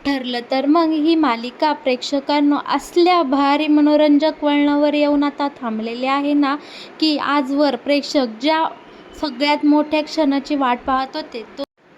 ठरलं तर मग ही मालिका प्रेक्षकांनो असल्या भारी मनोरंजक वळणावर येऊन आता थांबलेली आहे ना, की आजवर प्रेक्षक ज्या सगळ्यात मोठ्या क्षणाची वाट पाहत होते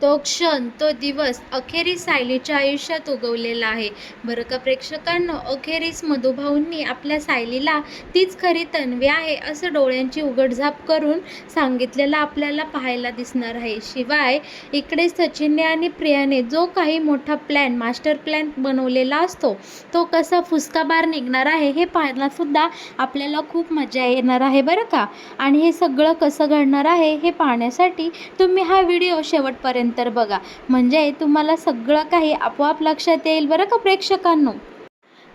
तो क्षण, तो दिवस अखेरीस सायलीच्या आयुष्यात उगवलेला आहे. बरं का प्रेक्षकांनो, अखेरीस मधुभाऊंनी आपल्या सायलीला तीच खरी तन्वी आहे असं डोळ्यांची उघडझाप करून सांगितलेलं आपल्याला पाहायला दिसणार आहे. शिवाय इकडे सचिनने आणि प्रियाने जो काही मोठा प्लॅन, मास्टर प्लॅन बनवलेला असतो, तो कसा फुसकाबार निघणार आहे हे पाहण्यासुद्धा आपल्याला खूप मजा येणार आहे बरं का. आणि हे सगळं कसं घडणार आहे हे पाहण्यासाठी तुम्ही हा व्हिडिओ शेवटपर्यंत बघा, म्हणजे तुम्हाला सगळं काही आपोआप लक्षात येईल बरं का प्रेक्षकांनो.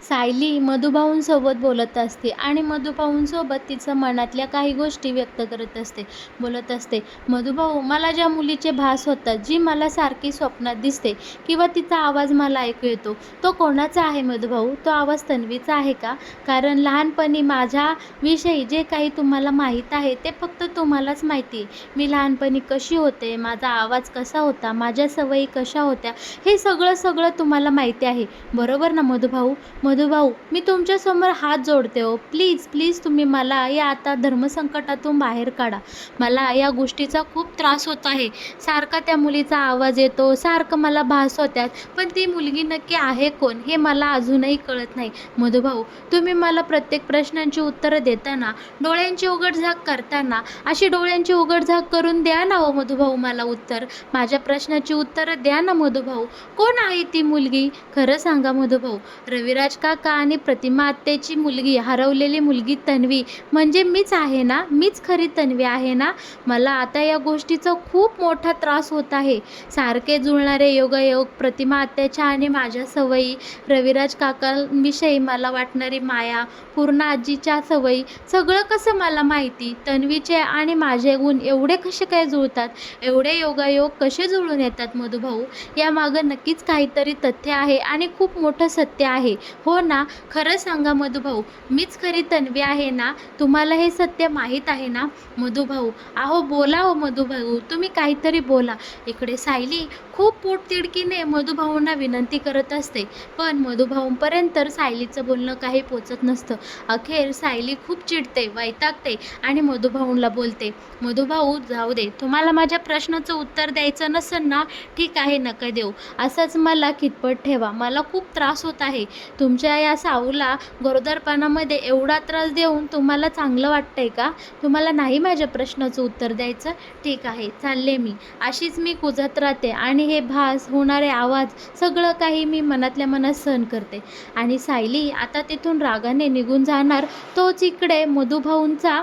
सायली मधुभाऊंसोबत बोलत असते आणि मधुभाऊंसोबत तिचं मनातल्या काही गोष्टी व्यक्त करत असते. बोलत असते, मधुभाऊ, मला ज्या मुलीचे भास होतात, जी मला सारखी स्वप्नात दिसते किंवा तिचा आवाज मला ऐकू येतो, तो कोणाचा आहे मधुभाऊ? तो आवाज तन्वीचा आहे का? कारण लहानपणी माझ्याविषयी जे काही तुम्हाला माहीत आहे ते फक्त तुम्हालाच माहिती आहे. मी लहानपणी कशी होते, माझा आवाज कसा होता, माझ्या सवयी कशा होत्या, हे सगळं तुम्हाला माहिती आहे, बरोबर ना मधुभाऊ? मधुभाऊ, मी तुमच्यासमोर हात जोडते हो, प्लीज तुम्ही मला या आता धर्मसंकटातून बाहेर काढा. मला या गोष्टीचा खूप त्रास होत आहे. सारखा त्या मुलीचा आवाज येतो, सारखं मला भास होत्यात, पण ती मुलगी नक्की आहे कोण हे मला अजूनही कळत नाही. मधुभाऊ, तुम्ही मला प्रत्येक प्रश्नांची उत्तरं देताना, डोळ्यांची उघडझाक करताना अशी डोळ्यांची उघडझाक करून द्या ना हो मधुभाऊ, मला उत्तर, माझ्या प्रश्नाची उत्तरं द्या ना मधुभाऊ. कोण आहे ती मुलगी? खरं सांगा मधुभाऊ. रविराज काका आणि प्रतिमा आत्याची मुलगी, हरवलेली मुलगी तन्वी म्हणजे मीच आहे ना? मीच खरी तन्वी आहे ना? मला आता या गोष्टीचा खूप मोठा त्रास होत आहे. सारखे जुळणारे योगायोग, प्रतिमा आत्याच्या आणि माझ्या सवयी, रविराज काकांविषयी मला वाटणारी माया, पूर्ण आजीच्या सवयी, सगळं कसं मला माहिती? तन्वीचे आणि माझे गुण एवढे कसे काय जुळतात? एवढे योगायोग कसे जुळून येतात मधुभाऊ? यामागं नक्कीच काहीतरी तथ्य आहे आणि खूप मोठं सत्य आहे, हो ना? खरं सांगा मधुभाऊ, मीच खरी तन्वी आहे ना? तुम्हाला हे सत्य माहीत आहे ना मधुभाऊ? अहो बोला हो मधुभाऊ, तुम्ही काहीतरी बोला. इकडे सायली खूप पोटतिडकीने मधुभाऊंना विनंती करत असते, पण मधुभाऊंपर्यंत सायलीचं बोलणं काही पोचत नसतं. अखेर सायली खूप चिडते, वैतागते आणि मधुभाऊंना बोलते, मधुभाऊ जाऊ दे, तुम्हाला माझ्या प्रश्नाचं उत्तर द्यायचं नसेल ना, ठीक आहे, नका देऊ, असंच मला खितपत ठेवा. मला खूप त्रास होत आहे. तुमच्या या साऊला गरोदरपणामध्ये एवढा त्रास देऊन तुम्हाला चांगलं वाटतंय का? तुम्हाला नाही माझ्या प्रश्नाचं उत्तर द्यायचं? ठीक आहे, चालले मी. अशीच मी कुजत राहते आणि हे भास, होणारे आवाज, सगळं काही मी मनातल्या मनात सहन करते. आणि सायली आता तिथून रागाने निघून जाणार, तोच इकडे मधुभाऊंचा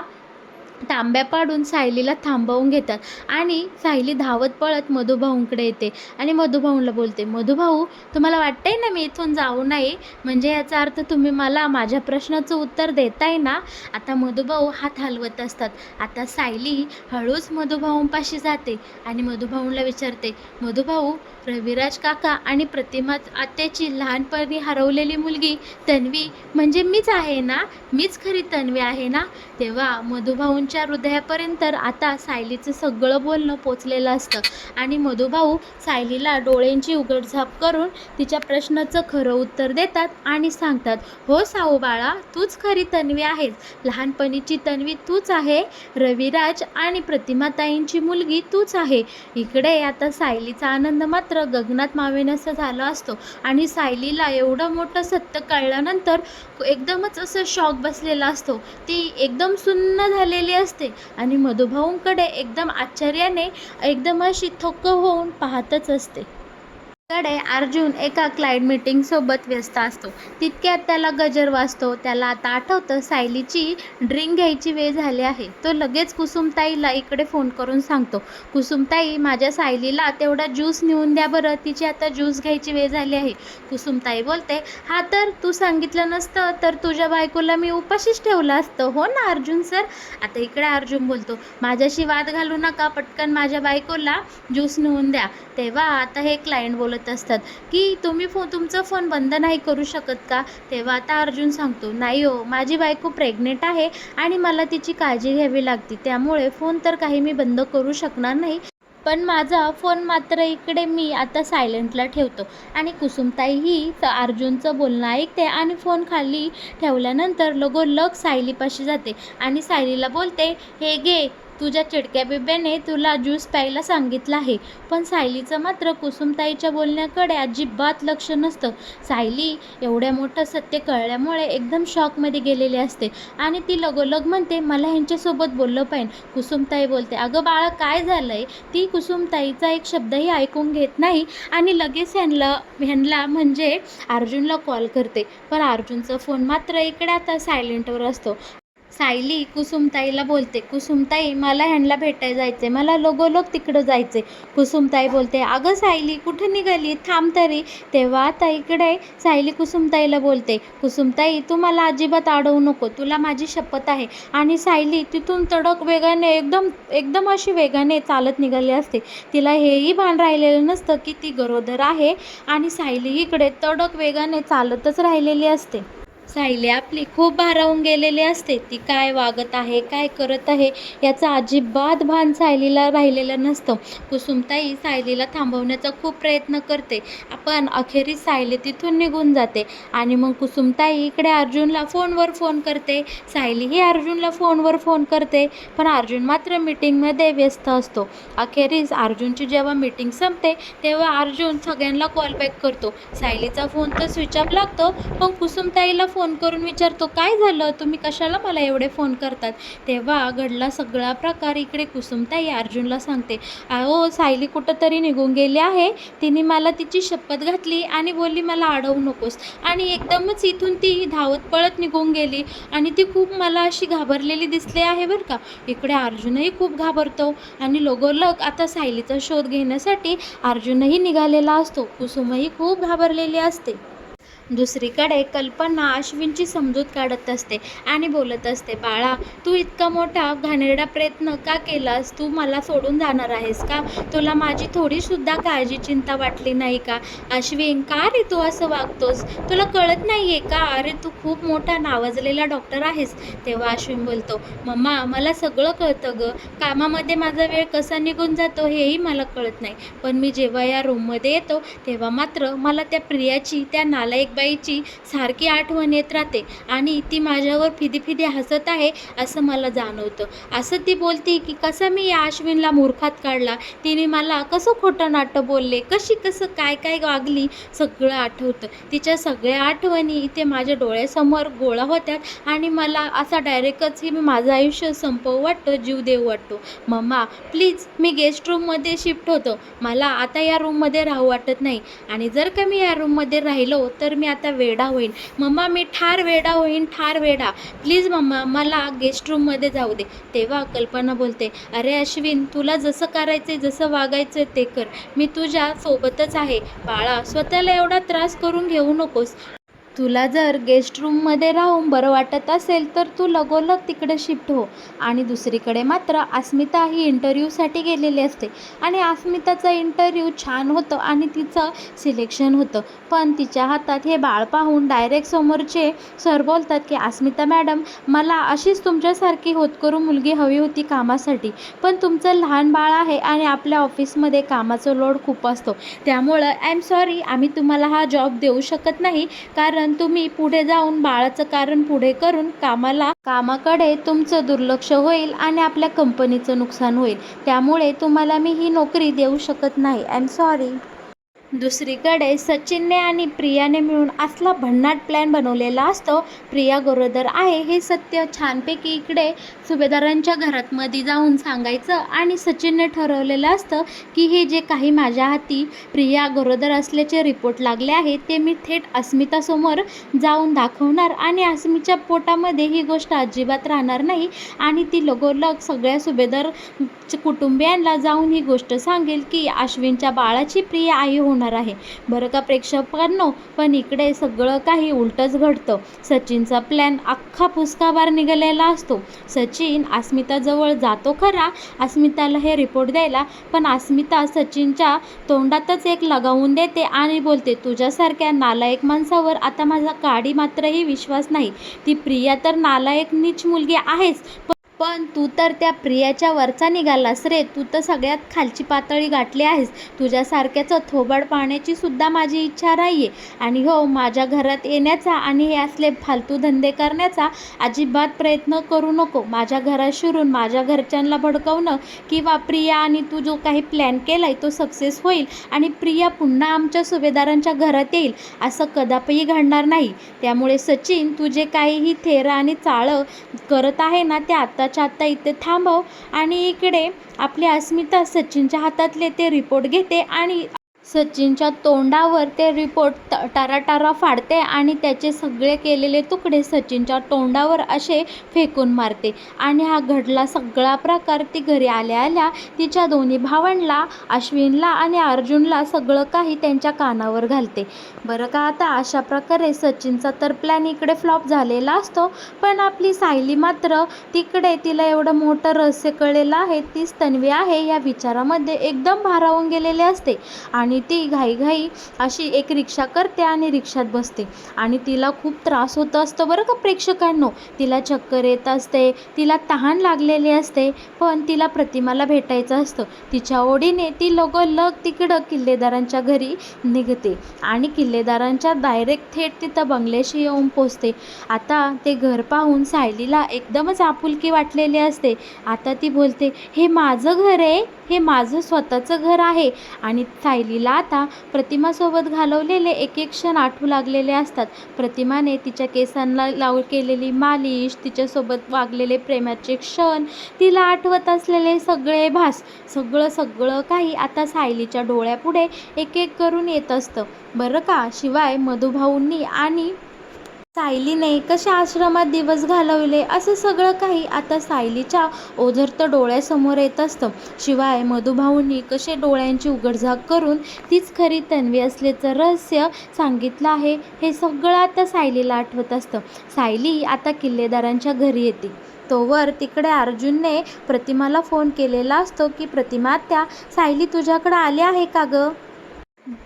तांब्या पाडून सायलीला थांबवून घेतात आणि सायली धावत पळत मधुभाऊंकडे येते आणि मधुभाऊंना बोलते, मधुभाऊ, तुम्हाला वाटतंय ना मी इथून जाऊ नये? म्हणजे याचा अर्थ तुम्ही मला माझ्या प्रश्नाचं उत्तर देताय ना? आता मधुभाऊ हात हलवत असतात. आता सायली हळूच मधुभाऊंपाशी जाते आणि मधुभाऊंना विचारते, मधुभाऊ, रविराज काका आणि प्रतिमा आत्याची लहानपणी हरवलेली मुलगी तन्वी म्हणजे मीच आहे ना? मीच खरी तन्वी आहे ना? तेव्हा मधुभाऊंच्या हृदयापर्यंत आता सायलीचं सगळं बोलणं पोचलेलं असतं आणि मधुभाऊ सायलीला डोळ्यांची उघडझाप करून तिच्या प्रश्नाचं खरं उत्तर देतात आणि सांगतात, हो साऊ बाळा, तूच खरी तन्वी आहेस. लहानपणीची तन्वी तूच आहे. रविराज आणि प्रतिमाताईंची मुलगी तूच आहे. इकडे आता सायलीचा आनंद मात्र गगनात मावेनासा झाला असतो आणि सायलीला एवढं मोठं सत्य कळल्यानंतर एकदमच असं शॉक बसलेला असतो. ती एकदम सुन्न झालेली असते आणि मधुभाऊंकडे एकदम आश्चर्याने, एकदम अशी थक्क होऊन पाहतच असते. कडे अर्जुन एका क्लायंट मीटिंगसोबत व्यस्त असतो. तितक्यात त्याला गजर वाजतो. त्याला आता आठवतं सायलीची ड्रिंक घ्यायची वेळ झाली आहे. तो लगेच कुसुमताईला इकडे फोन करून सांगतो, कुसुमताई, माझ्या सायलीला तेवढा ज्यूस नेऊन द्या बरं, तिची आता ज्यूस घ्यायची वेळ झाली आहे. कुसुमताई बोलते, हा तर तू सांगितलं नसतं तर तुझ्या बायकोला मी उपाशीच ठेवलं असतं, हो ना अर्जुन सर? आता इकडे अर्जुन बोलतो, माझ्याशी वाद घालू नका, पटकन माझ्या बायकोला ज्यूस नेऊन द्या. तेव्हा आता हे क्लायंट बोलत असतात की तुम्ही तुमचा फोन बंद नाही करू शकत का? तेव्हा आता अर्जुन सांगतो, नाही हो, माझी बायको प्रेग्नेंट आहे आणि मला तिची काळजी घ्यावी लागते, त्यामुळे फोन तर काही मी बंद करू शकणार नाही. पण माझा फोन मात्र इकडे मी आता सायलेंटला ठेवतो आणि कुसुमताई ही अर्जुनचं बोलणं ऐकते आणि फोन खाली ठेवल्यानंतर लगोलग सायलीपाशी जाते आणि सायलीला बोलते, हे घे, तुझ्या चिडक्या बिब्याने तुला ज्यूस प्यायला सांगितलं आहे. पण सायलीचं मात्र कुसुमताईच्या बोलण्याकडे अजिबात लक्ष नसतं. सायली एवढ्या मोठं सत्य कळल्यामुळे एकदम शॉकमध्ये गेलेली असते आणि ती लगोलग म्हणते, मला ह्यांच्यासोबत बोललं पाहिजे. कुसुमताई बोलते, अगं बाळा काय झालंय? ती कुसुमताईचा एक शब्दही ऐकून घेत नाही आणि लगेच ह्यांना म्हणजे अर्जुनला कॉल करते. पण अर्जुनचा फोन मात्र इकडे आता सायलेंटवर असतो. सायली कुसुमताईला बोलते, कुसुमताई मला ह्यांना भेटायला जायचे, मला लगोलग तिकडं जायचे. कुसुमताई बोलते, अगं सायली कुठं निघाली, थांब तरी. तेव्हा आता इकडे सायली कुसुमताईला बोलते, कुसुमताई तू मला अजिबात अडवू नको, तुला माझी शपथ आहे. आणि सायली तिथून तडक वेगाने एकदम अशी वेगाने चालत निघाली असते. तिला हेही भान राहिलेलं नसतं की ती गरोदर आहे आणि सायली इकडे तडक वेगाने चालतच राहिलेली असते. सायली आपली खूप भारावून गेलेली असते. ती काय वागत आहे, काय करत आहे याचा अजिबात भान सायलीला राहिलेलं नसतं. कुसुमताई सायलीला थांबवण्याचा खूप प्रयत्न करते, पण अखेरीस सायली तिथून निघून जाते. आणि मग कुसुमताई इकडे अर्जुनला फोनवर फोन करते, सायलीही अर्जुनला फोनवर फोन करते, पण अर्जुन मात्र मीटिंगमध्ये व्यस्त असतो. अखेरीस अर्जुनची जेव्हा मीटिंग संपते तेव्हा अर्जुन सगळ्यांना कॉल बॅक करतो. सायलीचा फोन तर स्विच ऑफ लागतो, पण कुसुमताईला फोन करून विचारतो, काय झालं, तुम्ही कशाला मला एवढे फोन करतात? तेव्हा घडला सगळा प्रकार इकडे कुसुमताई अर्जुनला सांगते, अहो सायली कुठं तरी निघून गेली आहे, तिने मला तिची शपथ घातली आणि बोलली मला अडवू नकोस, आणि एकदमच इथून ती धावत पळत निघून गेली आणि ती खूप मला अशी घाबरलेली दिसली आहे बरं का. इकडे अर्जुनही खूप घाबरतो आणि लगोलग आता सायलीचा शोध घेण्यासाठी अर्जुनही निघालेला असतो. कुसुमही खूप घाबरलेली असते. दुसरीकडे कल्पना अश्विनची समजूत काढत असते आणि बोलत असते, बाळा तू इतका मोठा घाणेरडा प्रयत्न का केलास? तू मला सोडून जाणार आहेस का? तुला माझी थोडीसुद्धा काळजी चिंता वाटली नाही का? अश्विन का रे तू असं वागतोस? तुला कळत नाही आहे का? अरे तू खूप मोठा नावाजलेला डॉक्टर आहेस. तेव्हा अश्विन बोलतो, मम्मा मला सगळं कळतं गं, कामामध्ये माझा वेळ कसा निघून जातो हेही मला कळत नाही, पण मी जेव्हा या रूममध्ये येतो तेव्हा मात्र मला त्या प्रियाची, त्या नालायक बाईची सारखी आठवण येत राहते आणि ती माझ्यावर फिदी हसत आहे असं मला जाणवतं. असं ती बोलते की कसं मी या अश्विनला मूर्खात काढला, तिने मला कसं खोटं नाटं बोलले, कसं काय वागली, सगळं आठवतं. तिच्या सगळ्या आठवणी इथे माझ्या डोळ्यासमोर गोळा होत्यात आणि मला असा डायरेक्टच की मी माझं आयुष्य संपवू वाटतं, जीव देऊ वाटतो. मम्मा प्लीज मी गेस्ट रूममध्ये शिफ्ट होतो, मला आता या रूममध्ये राहू वाटत नाही, आणि जर का मी या रूममध्ये राहिलो तर मी आता वेडा होईन. मम्मा मी ठार वेडा होईन, ठार वेडा. प्लीज मम्मा मला गेस्ट रूममध्ये जाऊ दे. तेव्हा कल्पना बोलते, अरे अश्विन तुला जसं करायचं जसं वागायचं ते कर, मी तुझ्या सोबतच आहे. बाळा स्वतःला एवढा त्रास करून घेऊ नकोस. तुला जर गेस्ट रूममध्ये राहून बरं वाटत असेल तर तू लगोलग तिकडे शिफ्ट हो. आणि दुसरीकडे मात्र अस्मिता ही इंटरव्ह्यूसाठी गेलेली असते आणि अस्मिताचा इंटरव्ह्यू छान होतं आणि तिचं सिलेक्शन होतं, पण तिच्या हातात हे बाळ पाहून डायरेक्ट समोरचे सर बोलतात की अस्मिता मॅडम मला अशीच तुमच्यासारखी होतकरू मुलगी हवी होती कामासाठी, पण तुमचं लहान बाळ आहे आणि आपल्या ऑफिसमध्ये कामाचं लोड खूप असतो, त्यामुळं आय एम सॉरी आम्ही तुम्हाला हा जॉब देऊ शकत नाही, कारण तुम्ही पुढे जाऊन बाळाचं कारण पुढे करून कामाकडे तुमचं दुर्लक्ष होईल आणि आपल्या कंपनीचं नुकसान होईल, त्यामुळे तुम्हाला मी ही नोकरी देऊ शकत नाही, आय एम सॉरी. दुसरीकडे सचिनने आणि प्रियाने मिळून असला भन्नाट प्लॅन बनवलेला असतो. प्रिया गरोदर आहे हे सत्य छानपैकी इकडे सुभेदारांच्या घरात मध्ये जाऊन सांगायचं आणि सचिनने ठरवलेलं असतं की हे जे काही माझ्या हाती प्रिया गरोदर असल्याचे रिपोर्ट लागले आहेत ते मी थेट अस्मितासमोर जाऊन दाखवणार आणि अस्मिताच्या पोटामध्ये ही गोष्ट अजिबात राहणार नाही आणि ती लगोलग सगळ्या सुभेदार कुटुंबियांना जाऊन ही गोष्ट सांगेल की अश्विनच्या बाळाची प्रिया आई होणार आहे. बरं का प्रेक्षकांनो, पण इकडे सगळं काही उलटच घडतं. सचिनचा प्लॅन अख्खा फुसकाबार निघालेला असतो. सचिन अस्मिताजवळ जातो खरा अस्मिताला हे रिपोर्ट द्यायला, पण अस्मिता सचिनच्या तोंडातच एक लगावून देते आणि बोलते, तुझ्यासारख्या नालायक माणसावर आता माझा काडी मात्रही विश्वास नाही. ती प्रिया तर नालायक नीच मुलगी आहेच, पण तू तर त्या प्रियाच्या वरचा निघालास रे. तू तर सगळ्यात खालची पातळी गाठली आहेस. तुझ्यासारख्याचं थोबाड पाहण्याची सुद्धा माझी इच्छा नाही आहे. आणि हो, माझ्या घरात येण्याचा आणि हे असले फालतू धंदे करण्याचा अजिबात प्रयत्न करू नको. माझ्या घरात शिरून माझ्या घरच्यांना भडकवणं किंवा प्रिया आणि तू जो काही प्लॅन केला आहे तो सक्सेस होईल आणि प्रिया पुन्हा आमच्या सुभेदारांच्या घरात येईल असं कदापिही घडणार नाही. त्यामुळे सचिन, तू जे काही थेरा आणि चाळं करत आहे ना ते आत्ताच्या आत्ता इथे थांबव. आणि इकडे आपली अस्मिता सचिनच्या हातातले ते रिपोर्ट घेते आणि सचिनच्या तोंडावर ते रिपोर्ट टाराटारा फाडते आणि त्याचे सगळे केलेले तुकडे सचिनच्या तोंडावर असे फेकून मारते. आणि हा घडला सगळा प्रकार ती घरी आल्या आल्या तिच्या दोन्ही भावांना, अश्विनला आणि अर्जुनला सगळं काही त्यांच्या कानावर घालते. बरं का, आता अशा प्रकारे सचिनचा तर प्लॅन इकडे फ्लॉप झालेला असतो. पण आपली सायली मात्र तिकडे तिला एवढं मोठं रहस्य कळलेलं आहे, तीच तन्वी आहे या विचारामध्ये एकदम भारावून गेलेले असते. आणि ती घाईघाई अशी एक रिक्षा करते आणि रिक्षात बसते. आणि तिला खूप त्रास होत असतो बरं का प्रेक्षकांनो. तिला चक्कर येत असते, तिला तहान लागलेली असते, पण तिला प्रतिमाला भेटायचं असतं. तिच्या ओढीने ती लगोलग तिकडं किल्लेदारांच्या घरी निघते आणि किल्लेदारांच्या डायरेक्ट थेट तिथं बंगल्याशी येऊन पोचते. आता ते घर पाहून सायलीला एकदमच आपुलकी वाटलेली असते. आता ती बोलते, हे माझं घर आहे, हे माझं स्वतःचं घर आहे. आणि सायलीला आता प्रतिमासोबत घालवलेले एक एक क्षण आठवू लागलेले असतात. प्रतिमाने तिच्या केसांना केलेली मालिश, तिच्यासोबत वागलेले प्रेमाचे क्षण, तिला आठवत असलेले सगळे भास, सगळं काही आता सायलीच्या डोळ्यापुढे एक एक करून येत असतं बरं का. शिवाय मधुभाऊंनी आणि सायलीने कसे आश्रमात दिवस घालवले असं सगळं काही आता सायलीच्या ओझरतं डोळ्यासमोर येत असतं. शिवाय मधुभाऊंनी कसे डोळ्यांची उघडझाप करून तीच खरी तन्वी असल्याचं रहस्य सांगितलं आहे, हे सगळं आता सायलीला आठवत असतं. सायली आता किल्लेदारांच्या घरी येते. तोवर तिकडे अर्जुनने प्रतिमाला फोन केलेला असतो की प्रतिमा आत्या, सायली तुझ्याकडे आली आहे का गं?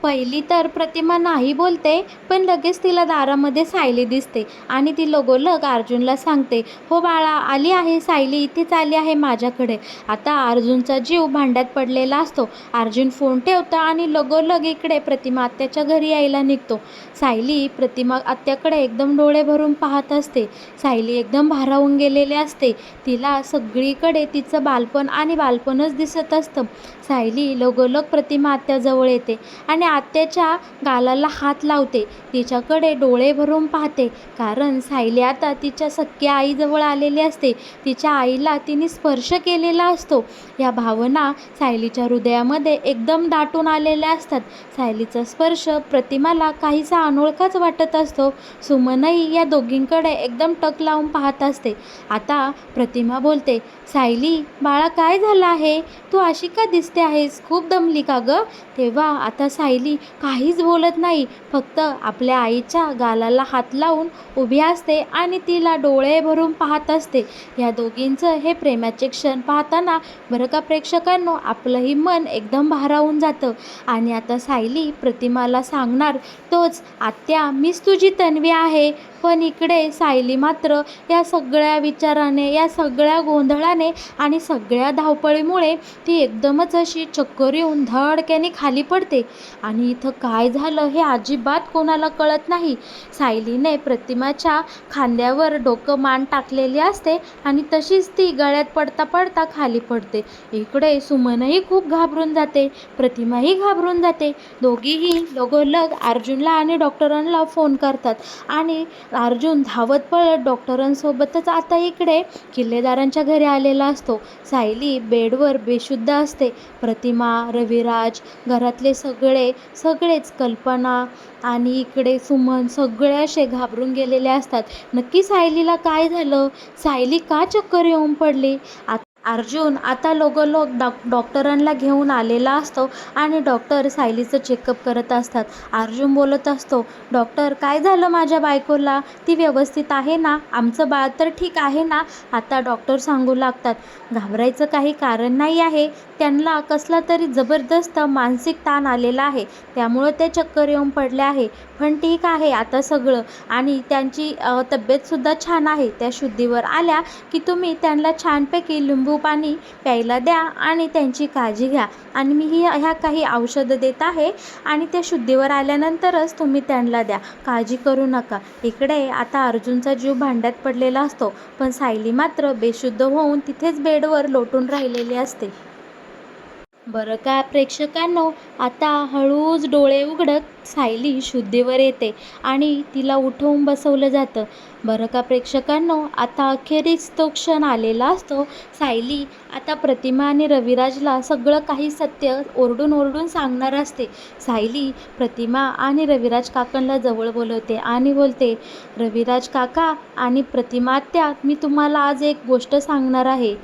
पहिली तर प्रतिमा नाही बोलते, पण लगेच तिला दारामध्ये सायली दिसते आणि ती लगोलग अर्जुनला सांगते, हो बाळा, आली आहे सायली, इथेच आली आहे माझ्याकडे. आता अर्जुनचा जीव भांड्यात पडलेला असतो. अर्जुन फोन ठेवतो आणि लगोलग इकडे प्रतिमा आत्याच्या घरी यायला निघतो. सायली प्रतिमा आत्याकडे एकदम डोळे भरून पाहत असते. सायली एकदम भारावून गेलेली असते. तिला सगळीकडे तिचं बालपण आणि बालपणच दिसत असतं. सायली लगोलग प्रतिमा आत्याजवळ येते आणि आत्याच्या गालाला हात लावते. तिच्याकडे डोळे भरून पाहते, कारण सायली आता तिच्या सख्या आईजवळ आलेली असते. तिच्या आईला तिने स्पर्श केलेला असतो. या भावना सायलीच्या हृदयामध्ये एकदम दाटून आलेल्या असतात. सायलीचा स्पर्श प्रतिमाला काहीसा अनोळखाच वाटत असतो. सुमनही या दोघींकडे एकदम टक लावून पाहत असते. आता प्रतिमा बोलते, सायली बाळा, काय झालं आहे? तू अशी का दिसते आहेस? खूप दमली का गं? तेव्हा आता सायली काहीच बोलत नाही, फक्त आपल्या आईच्या गालाला हात लावून उभी असते आणि तिला डोळे भरून पाहत असते. या दोघींचं हे प्रेमाचे क्षण पाहताना बरं का प्रेक्षकांनो, आपलंही मन एकदम भारावून जातं. आणि आता सायली प्रतिमाला सांगणार तोच, आत्या, मीच तुझी तन्वी आहे. पण इकडे सायली मात्र या सगळ्या विचाराने, या सगळ्या गोंधळाने आणि सगळ्या धावपळीमुळे ती एकदमच अशी चक्कर येऊन धडक्याने खाली पडते. आणि इथं काय झालं हे अजिबात कोणाला कळत नाही. सायलीने प्रतिमाच्या खांद्यावर डोकं मान टाकलेली असते आणि तशीच ती गळ्यात पडता पडता खाली पडते. इकडे सुमनही खूप घाबरून जाते, प्रतिमाही घाबरून जाते. दोघीही लगोलग अर्जुनला आणि डॉक्टरांना फोन करतात आणि अर्जुन धावत पळत डॉक्टरांसोबतच आता इकडे किल्लेदारांच्या घरी आलेला असतो. सायली बेडवर बेशुद्ध असते. प्रतिमा, रविराज, घरातले सगळेच, कल्पना आणि इकडे सुमन सगळे असे घाबरून गेलेले असतात. नक्की सायलीला काय झालं? सायली का चक्कर येऊन पडली? अर्जुन आता लगोलग डॉक्टरांना घेऊन आलेला असतो आणि डॉक्टर सायलीचं चेकअप करत असतात. अर्जुन बोलत असतो, डॉक्टर काय झालं माझ्या बायकोला, ती व्यवस्थित आहे ना, आमचं बाळ तर ठीक आहे ना. आता डॉक्टर सांगू लागतात, घाबरायचं काही कारण नाही आहे, त्यांना कसला तरी जबरदस्त मानसिक ताण आलेला आहे, त्यामुळं ते चक्कर येऊन पडले आहे, पण ठीक आहे आता सगळं. आणि त्यांची तब्येतसुद्धा छान आहे. त्या शुद्धीवर आल्या की तुम्ही त्यांना छानपैकी लिंबू पाणी प्यायला द्या आणि त्यांची काळजी घ्या. आणि मी ह्या काही औषधं देत आहे आणि त्या शुद्धीवर आल्यानंतरच तुम्ही त्यांना द्या, काळजी करू नका. इकडे आता अर्जुनचा जीव भांड्यात पडलेला असतो, पण सायली मात्र बेशुद्ध होऊन तिथेच बेडवर लोटून राहिलेली असते. बरं का प्रेक्षकांनो, आता हळूच डोळे उघडत सायली शुद्धीवर येते आणि तिला उठवून बसवलं जातं. बरं का प्रेक्षकांनो, आता अखेरीस तो क्षण आलेला असतो. सायली आता प्रतिमा आणि रविराजला सगळं काही सत्य ओरडून ओरडून सांगणार असते. सायली प्रतिमा आणि रविराज काकांना जवळ बोलवते आणि बोलते, रविराज काका आणि प्रतिमा आत्या, मी तुम्हाला आज एक गोष्ट सांगणार आहे.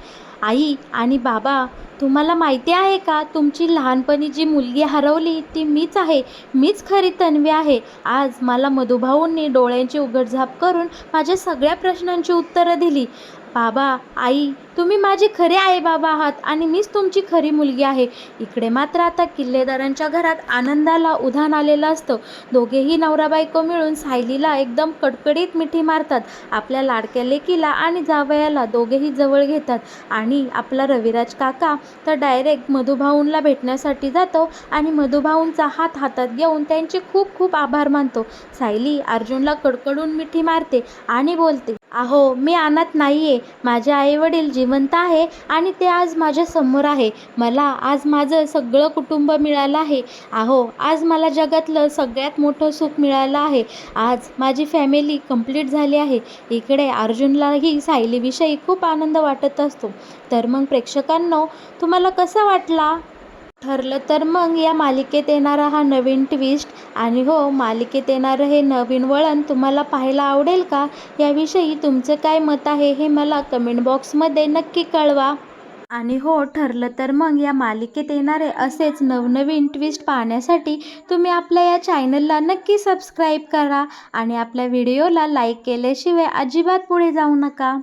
आई आणि बाबा, तुम्हाला माहिती आहे का, तुमची लहानपणी जी मुलगी हरवली ती मीच आहे, मीच खरी तन्वी आहे. आज मला मधुभाऊंनी डोळ्यांची उघडझाप करून माझ्या सगळ्या प्रश्नांची उत्तरं दिली. बाबा, आई, तुम्ही माझे खरे आई बाबा आहात आणि मीच तुमची खरी मुलगी आहे. इकडे मात्र आता किल्लेदारांच्या घरात आनंदाला उधाण आलेलं असतं. दोघेही नवरा बायको मिळून सायलीला एकदम कडकडीत मिठी मारतात. आपल्या लाडक्या लेकीला आणि जावयाला दोघेही जवळ घेतात आणि आपला रविराज काका तर डायरेक्ट मधुभाऊंना भेटण्यासाठी जातो आणि मधुभाऊंचा हात हातात घेऊन त्यांचे खूप खूप आभार मानतो. सायली अर्जुनला कडकडून मिठी मारते आणि बोलते, अहो मी अनाथ नाहीये, माझे आईवडील जिवंत आहे आणि ते आज माझ्या समोर आहे. मला आज माझं सगळं कुटुंब मिळालं आहे. अहो आज मला जगातलं सगळ्यात मोठं सुख मिळालं आहे. आज माझी फॅमिली कंप्लीट झाली आहे. इकडे अर्जुनलाही सायलीविषयी खूप आनंद वाटत असतो. तर मग प्रेक्षकांनो, तुम्हाला कसा वाटला? ठरलं तर मग या मालिकेत येणारा हा नवीन ट्विस्ट आणि हो, मालिकेत येणारं हे नवीन वळण तुम्हाला पाहायला आवडेल का? याविषयी तुमचं काय मत आहे हे मला कमेंट बॉक्समध्ये नक्की कळवा. आणि हो, ठरलं तर मग या मालिकेत येणारे असेच नवनवीन ट्विस्ट पाहण्यासाठी तुम्ही आपल्या या चॅनलला नक्की सबस्क्राईब करा आणि आपल्या व्हिडिओला लाईक केल्याशिवाय अजिबात पुढे जाऊ नका.